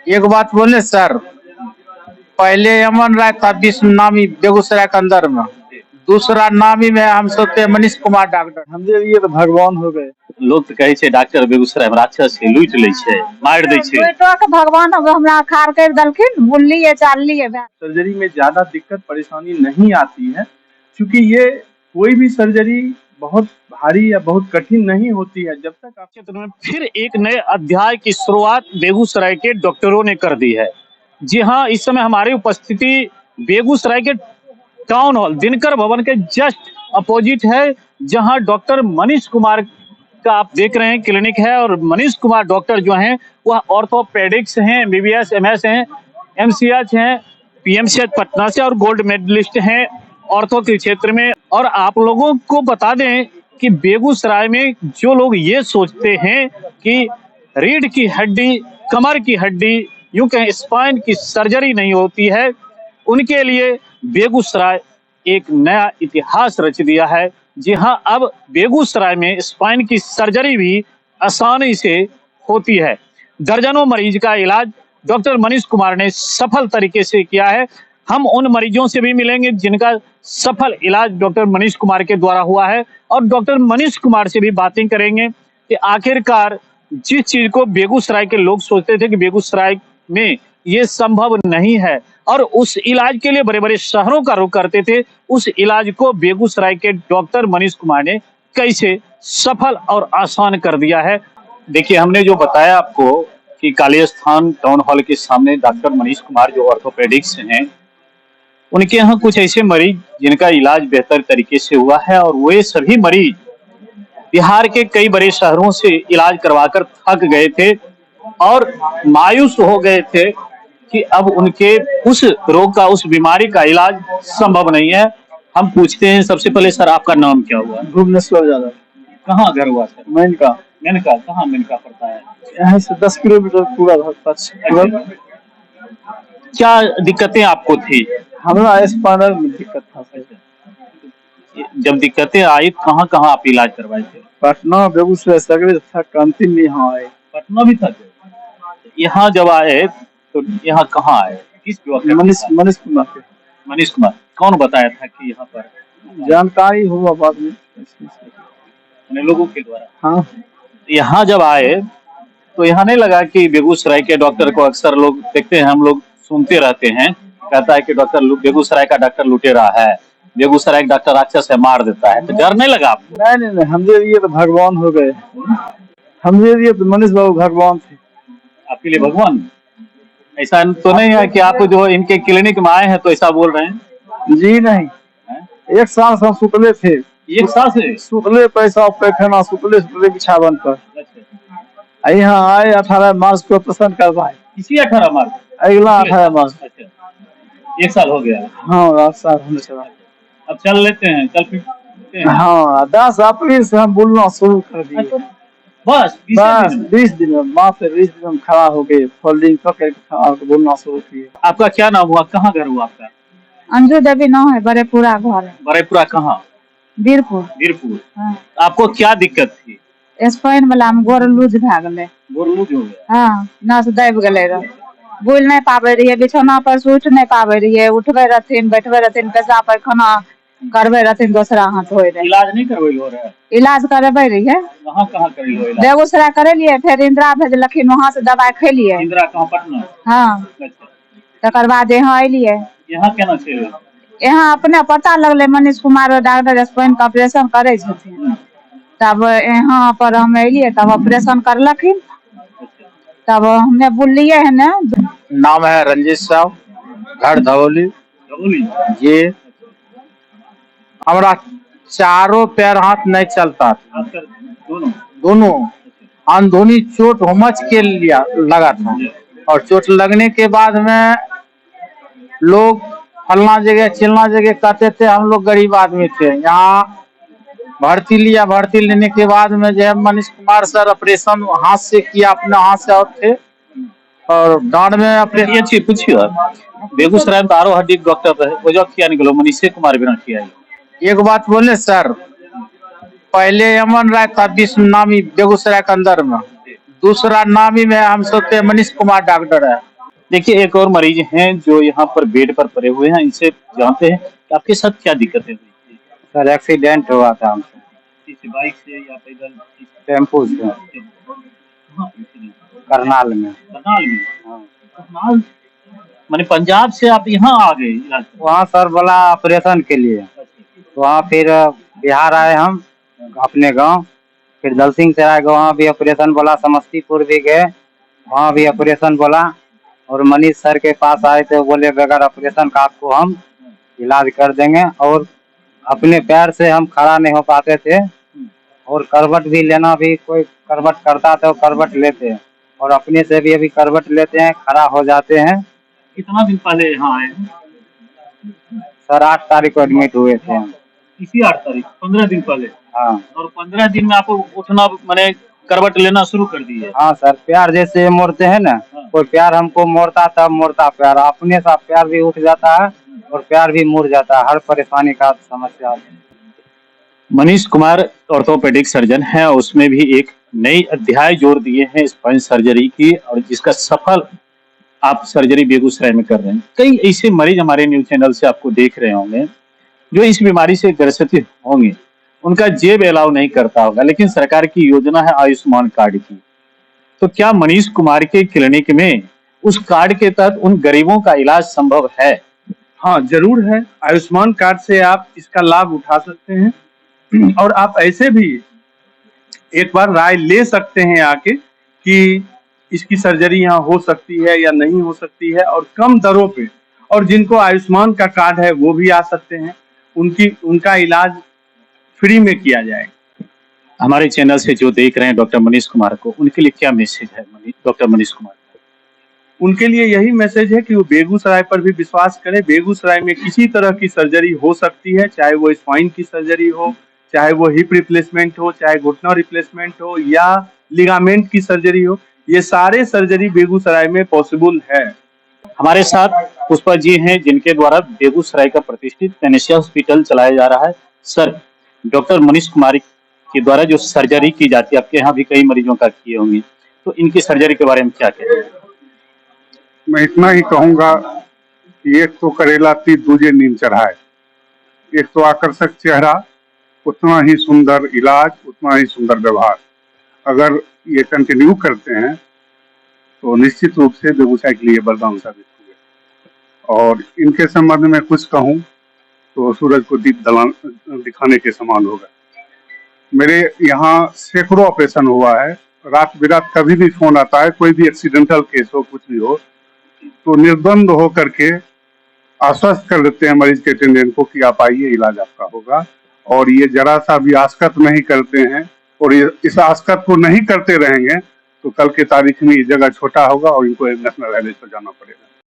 एक बात बोले सर, पहले यमन राय था विश्व नामी बेगूसराय के अंदर में, दूसरा नामी में हम सोचते मनीष कुमार डॉक्टर। हम जे ये तो भगवान हो गए। लोग तो कहे छे डॉक्टर बेगूसराय में राक्षस के लूट ले छे, मार दे छे। बेटो के भगवान अब हमरा खार कर दलखिन, बुल्ली चालली है। सर्जरी में ज्यादा दिक्कत परेशानी नहीं आती है, क्योंकि ये कोई भी सर्जरी बहुत भारी या बहुत कठिन नहीं होती है। जब तक आप क्षेत्र में फिर एक नए अध्याय की शुरुआत बेगूसराय के डॉक्टरों ने कर दी है। जी हाँ, इस समय हमारी उपस्थिति बेगूसराय के टाउन हॉल दिनकर भवन के जस्ट अपोजिट है, जहां डॉक्टर मनीष कुमार का आप देख रहे हैं क्लिनिक है। और मनीष कुमार डॉक्टर जो हैं वह ऑर्थोपेडिक्स हैं, एमबीबीएस, एमएस हैं, एमसीएच हैं, पीएमसीएच पटना से और गोल्ड मेडलिस्ट हैं ऑर्थो के क्षेत्र में। और आप लोगों को बता दें कि बेगूसराय में जो लोग ये सोचते हैं कि रीढ़ की हड्डी, कमर की हड्डी, यूं कहें स्पाइन की सर्जरी नहीं होती है, उनके लिए बेगूसराय एक नया इतिहास रच दिया है। जी हाँ, अब बेगूसराय में स्पाइन की सर्जरी भी आसानी से होती है। दर्जनों मरीज का इलाज डॉक्टर मनीष कुमार ने सफल तरीके से किया है। हम उन मरीजों से भी मिलेंगे जिनका सफल इलाज डॉक्टर मनीष कुमार के द्वारा हुआ है, और डॉक्टर मनीष कुमार से भी बातें करेंगे कि आखिरकार जिस चीज को बेगूसराय के लोग सोचते थे कि बेगूसराय में ये संभव नहीं है और उस इलाज के लिए बड़े बड़े शहरों का रुख करते थे, उस इलाज को बेगूसराय के डॉक्टर मनीष कुमार ने कैसे सफल और आसान कर दिया है। देखिए, हमने जो बताया आपको कि काली स्थान टाउन हॉल के सामने डॉक्टर मनीष कुमार जो ऑर्थोपेडिक्स हैं, उनके यहाँ कुछ ऐसे मरीज जिनका इलाज बेहतर तरीके से हुआ है, और वे सभी मरीज बिहार के कई बड़े शहरों से इलाज करवाकर थक गए थे और मायूस हो गए थे कि अब उनके उस रोग का, उस बीमारी का इलाज संभव नहीं है। हम पूछते हैं सबसे पहले, सर आपका नाम क्या हुआ? भुवनेश्वर यादव। कहाँ घर हुआ सर? मेनका। मेनका कहाँ? मेनका पड़ता है यहाँ से 10 किलोमीटर पूरा पूरा। क्या दिक्कतें आपको थी? हमारा स्पाइनल में दिक्कत था। जब दिक्कतें आई कहाँ कहाँ आप इलाज करवाए थे? पटना, बेगूसराय, सगरे था, अंतिम में यहाँ आए। पटना भी था। यहाँ जब आए तो यहाँ कहाँ आए? किस मनीष कुमार के। मनीष कुमार कौन बताया था कि यहाँ पर? जानकारी हुआ बाद में लोगों के द्वारा। हाँ, यहाँ जब आए तो यहाँ नहीं लगा कि बेगूसराय के डॉक्टर को अक्सर लोग देखते हैं, हम लोग सुनते रहते हैं, कहता है कि डॉक्टर बेगूसराय का डॉक्टर लुटेरा है, बेगूसराय का डॉक्टर राक्षस है, मार देता है, तो डर नहीं लगा आपको? नहीं, हम ये तो भगवान हो गए। हम ये तो मनीष बाबू भगवान थे आपके लिए। भगवान ऐसा तो नहीं है कि आप जो इनके क्लिनिक में आए हैं तो ऐसा बोल रहे हैं? जी नहीं, 1 साल से हम सुतले थे। 1 साल से सुतले, पैसा पैखाना, सुतले बिछावन पर। यहाँ आए 18 मार्च को ऑपरेशन करवाए। इसी 18 मार्च? अगला 18 मार्च। 1 साल हो गया? हाँ, 1 साल होने चला। अब चल लेते हैं, चल फिर। हाँ, 10 अप्रैल से हम बोलना शुरू कर दिए। बस 20 दिन में माँ से 20 दिन में खड़ा हो गए, फोल्डिंग करके बोलना शुरू किए। आपका क्या नाम हुआ? कहाँ घर हुआ आपका? अंजू देवी नाम है, बड़ेपुरा घर है। बड़ेपुरा कहाँ? वीरपुर। हाँ। आपको क्या दिक्कत थी? स्पाइन वाला में गोर लूज भए गेले। गोर लूज हो गया? हाँ, नस दब गेले रह, बोल नहीं पावे रहिए, बिछौना पर से उठ नहीं पावे रहिए, उठबे रहथिन, बैठबे रहथिन, पेशाब पैखाना करबे रहथिन, दूसरा हाथ होए रहे। इलाज नहीं करवे हो रहा है? इलाज करबे रहिए। कहाँ करे हो इलाज? बेगूसराय करेलिए, फिर इंदिरा भेजलखिन, वहाँ से दवाई खेलिए। इंदिरा कहाँ? पटना। हाँ, तकर बाद यहाँ अलिए। यहाँ केना छे? यहाँ अपने पता लगले मनीष कुमार डॉक्टर स्पाइन का ऑपरेशन करे छथिन, तब यहाँ पर हम अलिए, तब ऑपरेशन करलखिन, तब हमने बोलिए है ना। नाम है रंजीत साहब, घर धवली जी। हमारा चारों पैर हाथ नहीं चलता था, दोनों अंधोनी चोट होमच के लिया लगा था, और चोट लगने के बाद में लोग फलना जगह चिलना जगह कहते थे। हम लोग गरीब आदमी थे, यहाँ भर्ती लिया। भर्ती लेने के बाद में जो है मनीष कुमार सर ऑपरेशन हाथ से किया, अपने हाथ से और थे, और डांड में अपने ये चीज पूछिए। बेगूसराय में तारो हड्डी डॉक्टर है, वो जो किया निकलो मनीष कुमार बिना किया। एक बात बोले सर, पहले यमन राय था विश्व नामी बेगूसराय के अंदर में, दूसरा नामी में हम सोचते मनीष कुमार डॉक्टर है। देखिए, एक और मरीज हैं जो यहाँ पर बेड पर पड़े हुए हैं, इनसे जानते हैं कि आपके साथ क्या दिक्कतें हुई थी? सर एक्सीडेंट हुआ था हमसे, किसी बाइक से या पैदल? टेम्पू से, कहाँ एक्सीडेंट हुआ? करनाल में। करनाल में? हाँ। करनाल माने पंजाब से आप यहाँ आ गए इलाज? वहाँ सर बोला ऑपरेशन के लिए, तो वहाँ फिर बिहार आए हम अपने गांव, फिर दल सिंह सराय गए, वहाँ भी ऑपरेशन बोला, समस्तीपुर भी गए, वहाँ भी ऑपरेशन बोला, और मनीष सर के पास आए थे, बोले बगैर ऑपरेशन का आपको हम इलाज कर देंगे। और अपने पैर से हम खड़ा नहीं हो पाते थे, और करवट भी लेना भी, कोई करवट करता तो करवट लेते, और अपने से भी अभी करवट लेते हैं, खड़ा हो जाते हैं। कितना दिन पहले यहाँ आए हैं? सर 8 तारीख को एडमिट हुए थे हम। इसी 8 तारीख, 15 दिन पहले? हाँ। और 15 दिन में आपको उठना माने करवट लेना शुरू कर दिए? हाँ सर, प्यार जैसे मोड़ते हैं ना, हाँ। कोई प्यार हमको मोड़ता तब मोड़ता प्यार, अपने साथ प्यार भी उठ जाता है और प्यार भी मुड़ जाता है, हर परेशानी का समस्या है। मनीष कुमार ऑर्थोपेडिक सर्जन है, उसमें भी एक नई अध्याय जोड़ दिए हैं स्पाइन सर्जरी की, और जिसका सफल आप सर्जरी बेगूसराय में कर रहे हैं। कई ऐसे मरीज हमारे न्यूज चैनल से आपको देख रहे होंगे जो इस बीमारी से ग्रसित होंगे, उनका जेब अलाउ नहीं करता होगा, लेकिन सरकार की योजना है आयुष्मान कार्ड की। तो क्या मनीष कुमार के क्लिनिक में उस कार्ड के तहत उन गरीबों का इलाज संभव है? हाँ जरूर है, आयुष्मान कार्ड से आप इसका लाभ उठा सकते हैं और आप ऐसे भी एक बार राय ले सकते हैं आके कि इसकी सर्जरी यहाँ हो सकती है या नहीं हो सकती है, और कम दरों पे। और जिनको आयुष्मान का कार्ड है वो भी आ सकते हैं, उनका इलाज फ्री में किया जाएगा। हमारे चैनल से जो देख रहे हैं डॉक्टर मनीष कुमार को, उनके लिए क्या मैसेज है डॉक्टर मनीष कुमार? उनके लिए यही मैसेज है कि वो बेगूसराय पर भी विश्वास करें। बेगूसराय में किसी तरह की सर्जरी हो सकती है, चाहे वो स्पाइन की सर्जरी हो, चाहे वो हिप रिप्लेसमेंट हो, चाहे घुटना रिप्लेसमेंट हो, या लिगामेंट की सर्जरी हो, ये सारे सर्जरी बेगूसराय में पॉसिबल है। हमारे साथ पुष्पा जी हैं, जिनके द्वारा बेगूसराय का प्रतिष्ठित पैनेशिया हॉस्पिटल चलाया जा रहा है। सर, डॉक्टर मनीष कुमार के द्वारा जो सर्जरी की जाती है, आपके यहाँ भी कई मरीजों का किए होंगे, तो इनकी सर्जरी के बारे में क्या कहें? मैं इतना ही कहूंगा कि एक तो करेला तीर दूजे नींद चढ़ाए। एक तो आकर्षक चेहरा, उतना ही सुंदर इलाज, उतना ही सुंदर व्यवहार। अगर ये कंटिन्यू करते हैं तो निश्चित रूप से बेगूसराय के लिए वरदान साबित होंगे। और इनके संबंध में कुछ कहूँ तो सूरज को दीप दिखाने के समान होगा। मेरे यहाँ सैकड़ों ऑपरेशन हुआ है, रात बिरात कभी भी फोन आता है, कोई भी एक्सीडेंटल केस हो, कुछ भी हो, तो निर्द्वंद हो करके आश्वस्त कर देते हैं मरीज के अटेंडेंट को कि आप आइए, इलाज आपका होगा। और ये जरा सा भी आस्कत नहीं करते हैं, और ये इस आस्कत को नहीं करते रहेंगे तो कल के तारीख में ये जगह छोटा होगा और इनको नेशनल हाईवे पर जाना पड़ेगा।